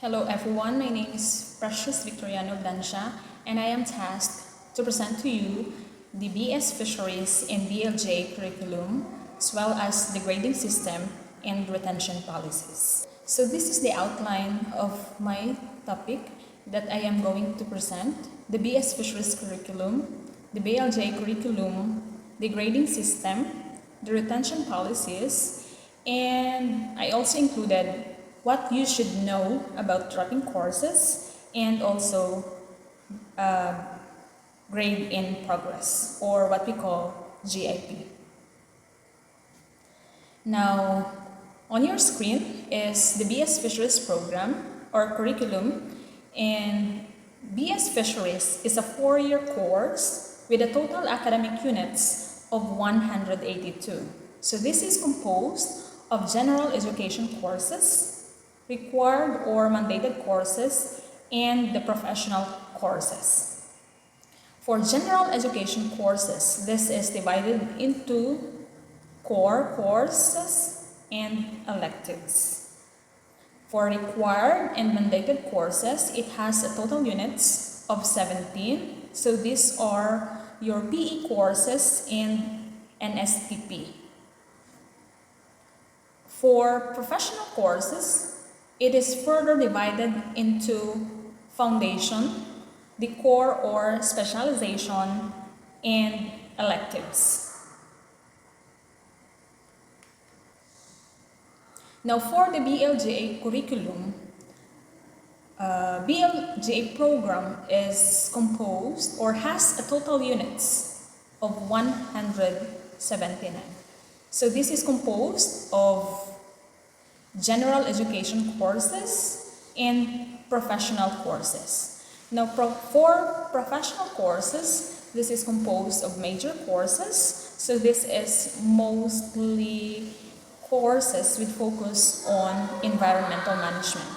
Hello everyone, my name is Precious Victoriano Dansha and I am tasked to present to you the BS Fisheries and BLGA curriculum as well as the grading system and retention policies. So this is the outline of my topic that I am going to present: the BS Fisheries curriculum, the BLGA curriculum, the grading system, the retention policies, and I also included what you should know about dropping courses and also grade in progress, or what we call GIP. Now, on your screen is the BS Fisheries program or curriculum, and BS Fisheries is a 4-year course with a total academic units of 182. So this is composed of general education courses, required or mandated courses, and the professional courses. For general education courses, this is divided into core courses and electives. For required and mandated courses, it has a total units of 17. So these are your PE courses and NSTP. For professional courses, it is further divided into foundation, the core or specialization, and electives. Now for the BLGA curriculum, BLGA program is composed or has a total units of 179. So this is composed of general education courses and professional courses. Now for professional courses, this is composed of major courses. So this is mostly courses with focus on environmental management.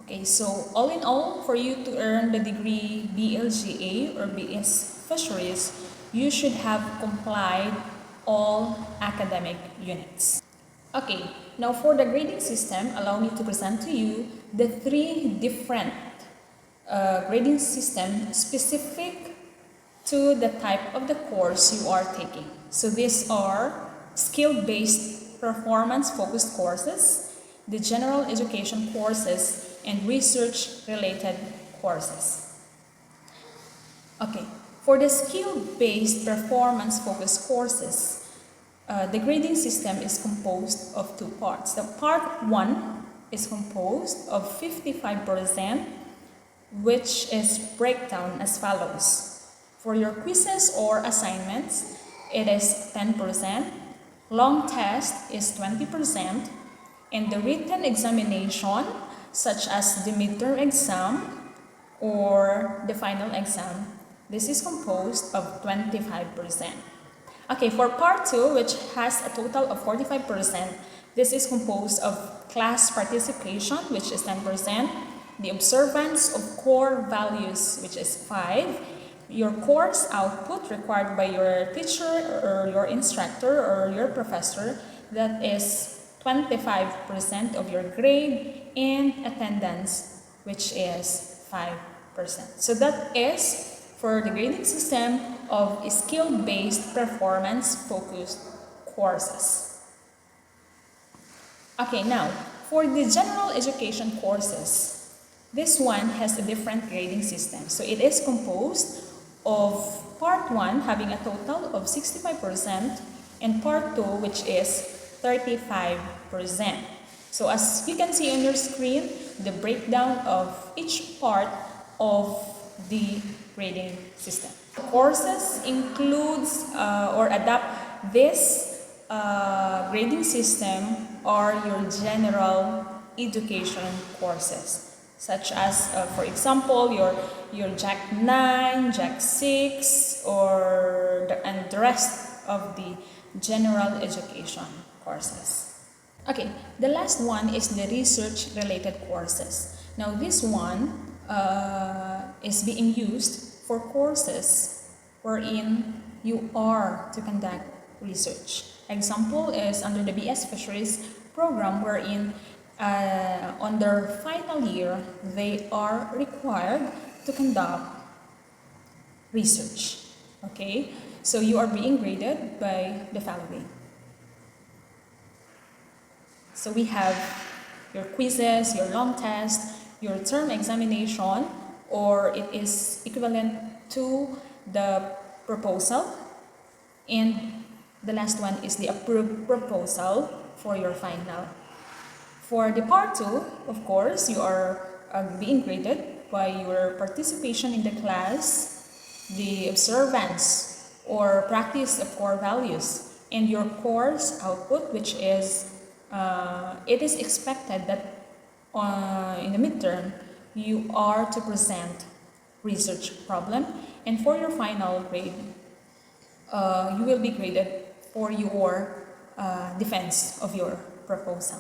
Okay, so all in all, for you to earn the degree BLGA or BS Fisheries, you should have complied all academic units. Okay, now for the grading system, allow me to present to you the 3 different grading systems specific to the type of the course you are taking. So these are skill-based performance-focused courses, the general education courses, and research-related courses. Okay. For the skill-based performance-focused courses, the grading system is composed of 2 parts. The part 1 is composed of 55%, which is breakdown as follows. For your quizzes or assignments, it is 10%, long test is 20%, and the written examination, such as the midterm exam or the final exam, this is composed of 25%. Okay, for part 2, which has a total of 45%, this is composed of class participation, which is 10%, the observance of core values, which is 5%, your course output required by your teacher or your instructor or your professor, that is 25% of your grade, and attendance, which is 5%. So that is for the grading system of skill-based performance-focused courses. Okay, now for the general education courses, this one has a different grading system. So it is composed of part 1 having a total of 65% and part 2, which is 35%. So as you can see on your screen, the breakdown of each part of the grading system. Courses includes or adapt this grading system are your general education courses, such as for example your JAC 9, JAC 6, and the rest of the general education courses. Okay, the last one is the research related courses. Now this one is being used for courses wherein you are to conduct research. Example is under the BS Fisheries program, wherein on their final year, they are required to conduct research. Okay, so you are being graded by the following. So we have your quizzes, your long test, your term examination, or it is equivalent to the proposal, and the last one is the approved proposal for your final. For the part 2, of course, you are being graded by your participation in the class, the observance or practice of core values, and your course output, which is it is expected that in the midterm you are to present research problem, and for your final grade you will be graded for your defense of your proposal.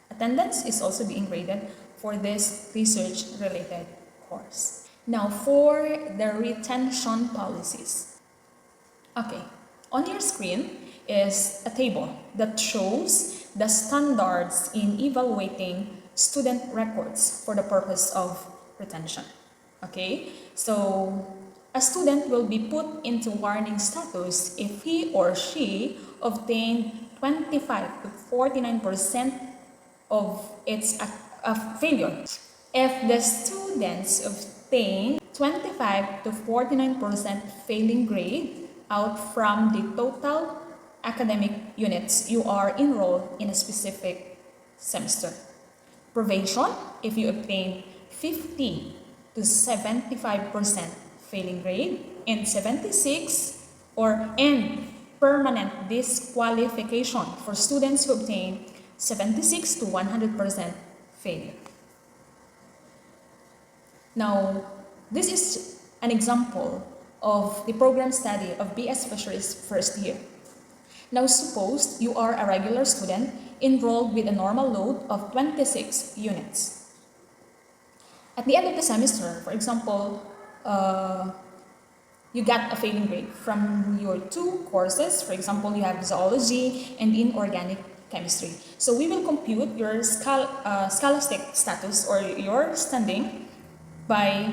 Attendance is also being graded for this research related course. Now for the retention policies. Okay, on your screen is a table that shows the standards in evaluating student records for the purpose of retention. Okay, so a student will be put into warning status if he or she obtained 25 to 49% of its failure. If the students obtain 25 to 49% failing grade out from the total academic units you are enrolled in a specific semester. Probation, if you obtain 50 to 75% failing grade, and 76 and permanent disqualification for students who obtain 76 to 100% failure. Now, this is an example of the program study of BS Fisheries first year. Now, suppose you are a regular student enrolled with a normal load of 26 units. At the end of the semester, for example, you got a failing grade from your 2 courses. For example, you have zoology and inorganic chemistry. So we will compute your scholastic status or your standing by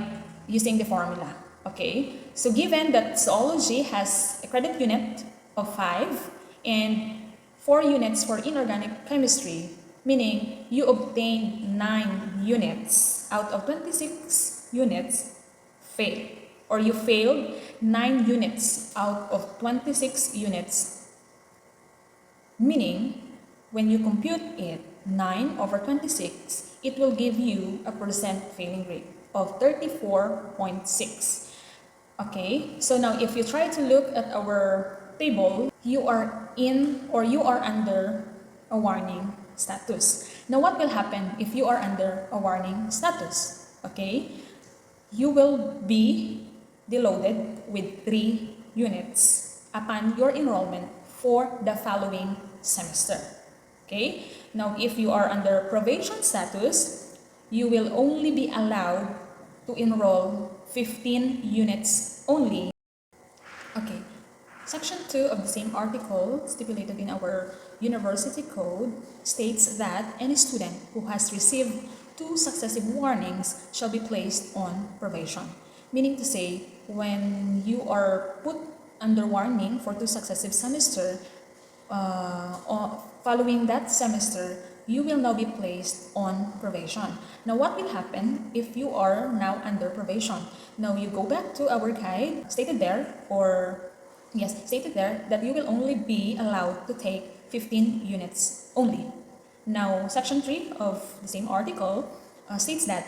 using the formula. Okay, so given that zoology has a credit unit of 5 and 4 units for inorganic chemistry, meaning you obtained 9 units out of 26 units fail, or you failed 9 units out of 26 units, meaning when you compute it 9 over 26, it will give you a percent failing rate of 34.6. Okay, so now if you try to look at our table, you are in or you are under a warning status. Now what will happen if you are under a warning status? Okay, you will be deloaded with 3 units upon your enrollment for the following semester. Okay, now if you are under probation status, you will only be allowed to enroll 15 units only. Okay, section 2 of the same article stipulated in our university code states that any student who has received 2 successive warnings shall be placed on probation. Meaning to say, when you are put under warning for 2 successive semesters, following that semester, you will now be placed on probation. Now, what will happen if you are now under probation? Now, you go back to our guide, stated there that you will only be allowed to take 15 units only. Now, section 3 of the same article states that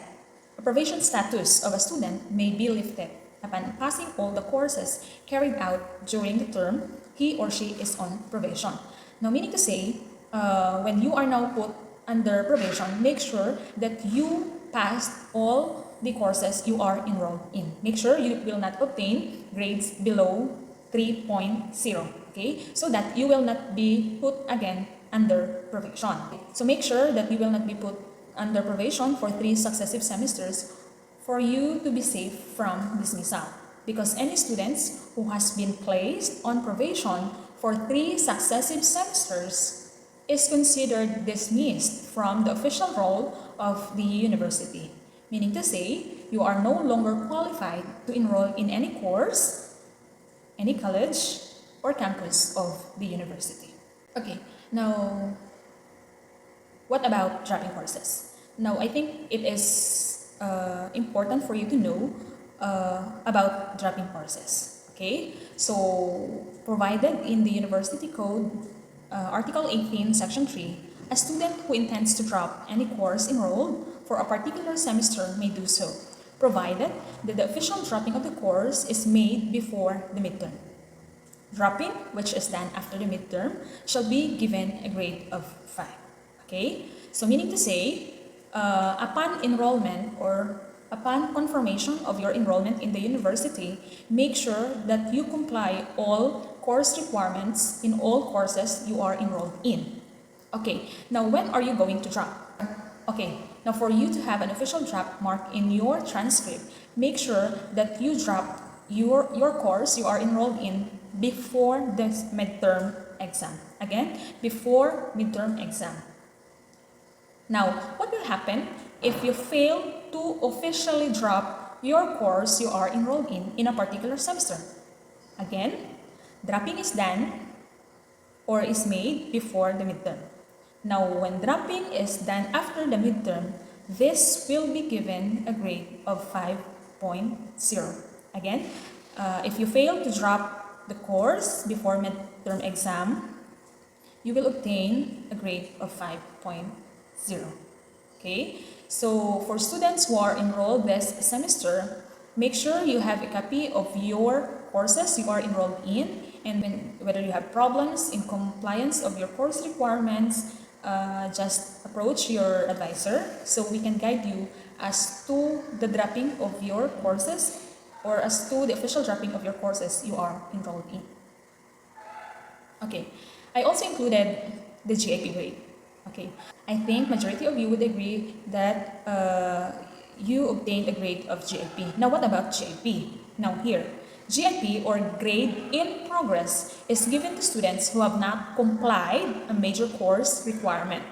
a probation status of a student may be lifted upon passing all the courses carried out during the term he or she is on probation. Now, meaning to say, when you are now put under probation, make sure that you passed all the courses you are enrolled in. Make sure you will not obtain grades below 3.0, okay? So that you will not be put again under probation. So make sure that you will not be put under probation for 3 successive semesters for you to be safe from dismissal. Because any students who has been placed on probation for 3 successive semesters is considered dismissed from the official roll of the university, meaning to say you are no longer qualified to enroll in any course, any college, or campus of the university. Okay, now what about dropping courses? Now, I think it is important for you to know about dropping courses. Okay, so provided in the University Code, Article 18, Section 3, a student who intends to drop any course enrolled for a particular semester may do so, provided that the official dropping of the course is made before the midterm. Dropping, which is done after the midterm, shall be given a grade of 5. Okay, so meaning to say, upon enrollment or upon confirmation of your enrollment in the university, make sure that you comply all course requirements in all courses you are enrolled in. Okay, now when are you going to drop? Okay, now for you to have an official drop mark in your transcript, make sure that you drop your course you are enrolled in before the midterm exam. Again, before midterm exam. Now, what will happen if you fail to officially drop your course you are enrolled in a particular semester? Again, dropping is done or is made before the midterm. Now, when dropping is done after the midterm, this will be given a grade of 5.0. Again, if you fail to drop the course before midterm exam, you will obtain a grade of 5.0. Okay, so for students who are enrolled this semester, make sure you have a copy of your courses you are enrolled in, and whether you have problems in compliance of your course requirements, just approach your advisor so we can guide you as to the dropping of your courses or as to the official dropping of your courses you are enrolled in. Okay, I also included the GAP grade. Okay, I think majority of you would agree that you obtained a grade of GIP. Now what about GIP? Now here, GIP or grade in progress is given to students who have not complied a major course requirement,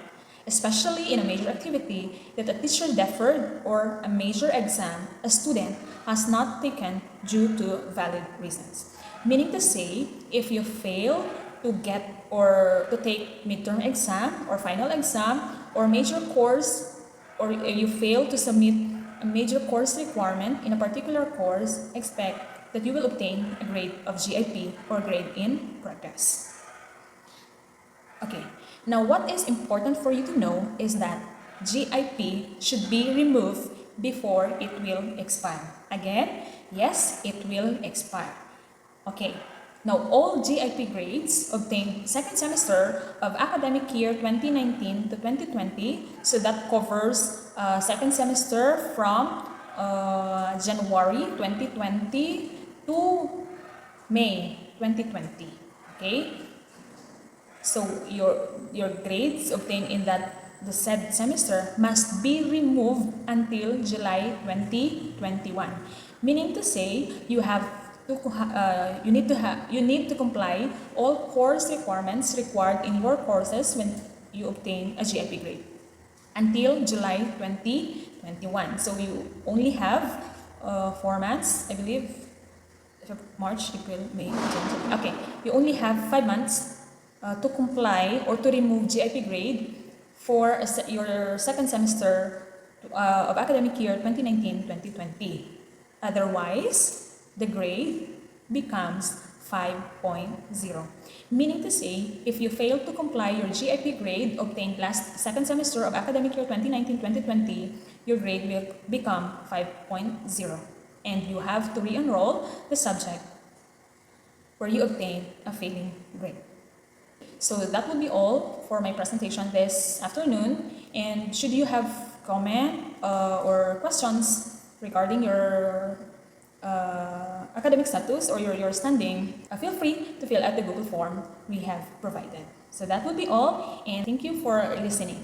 especially in a major activity that a teacher deferred or a major exam a student has not taken due to valid reasons. Meaning to say, if you fail to get or to take midterm exam or final exam or major course, or you fail to submit a major course requirement in a particular course, expect that you will obtain a grade of GIP or grade in progress. Okay, now what is important for you to know is that GIP should be removed before it will expire. Again, yes, it will expire. Okay, now all GIP grades obtained second semester of academic year 2019 to 2020, so that covers second semester from January 2020 to May 2020. Okay, so your grades obtained in the said semester must be removed until July 2021. Meaning to say, you need to comply all course requirements required in your courses when you obtain a GIP grade until July 2021. So you only have 4 months, I believe. March, April, May, June. Okay, you only have 5 months to comply or to remove GIP grade for your second semester of academic year 2019-2020. Otherwise, the grade becomes 5.0. Meaning to say, if you fail to comply your GIP grade obtained last second semester of academic year 2019-2020, your grade will become 5.0. And you have to re-enroll the subject where you obtained a failing grade. So that will be all for my presentation this afternoon. And should you have comment or questions regarding your academic status or your standing, feel free to fill out the Google form we have provided. So that will be all, and thank you for listening.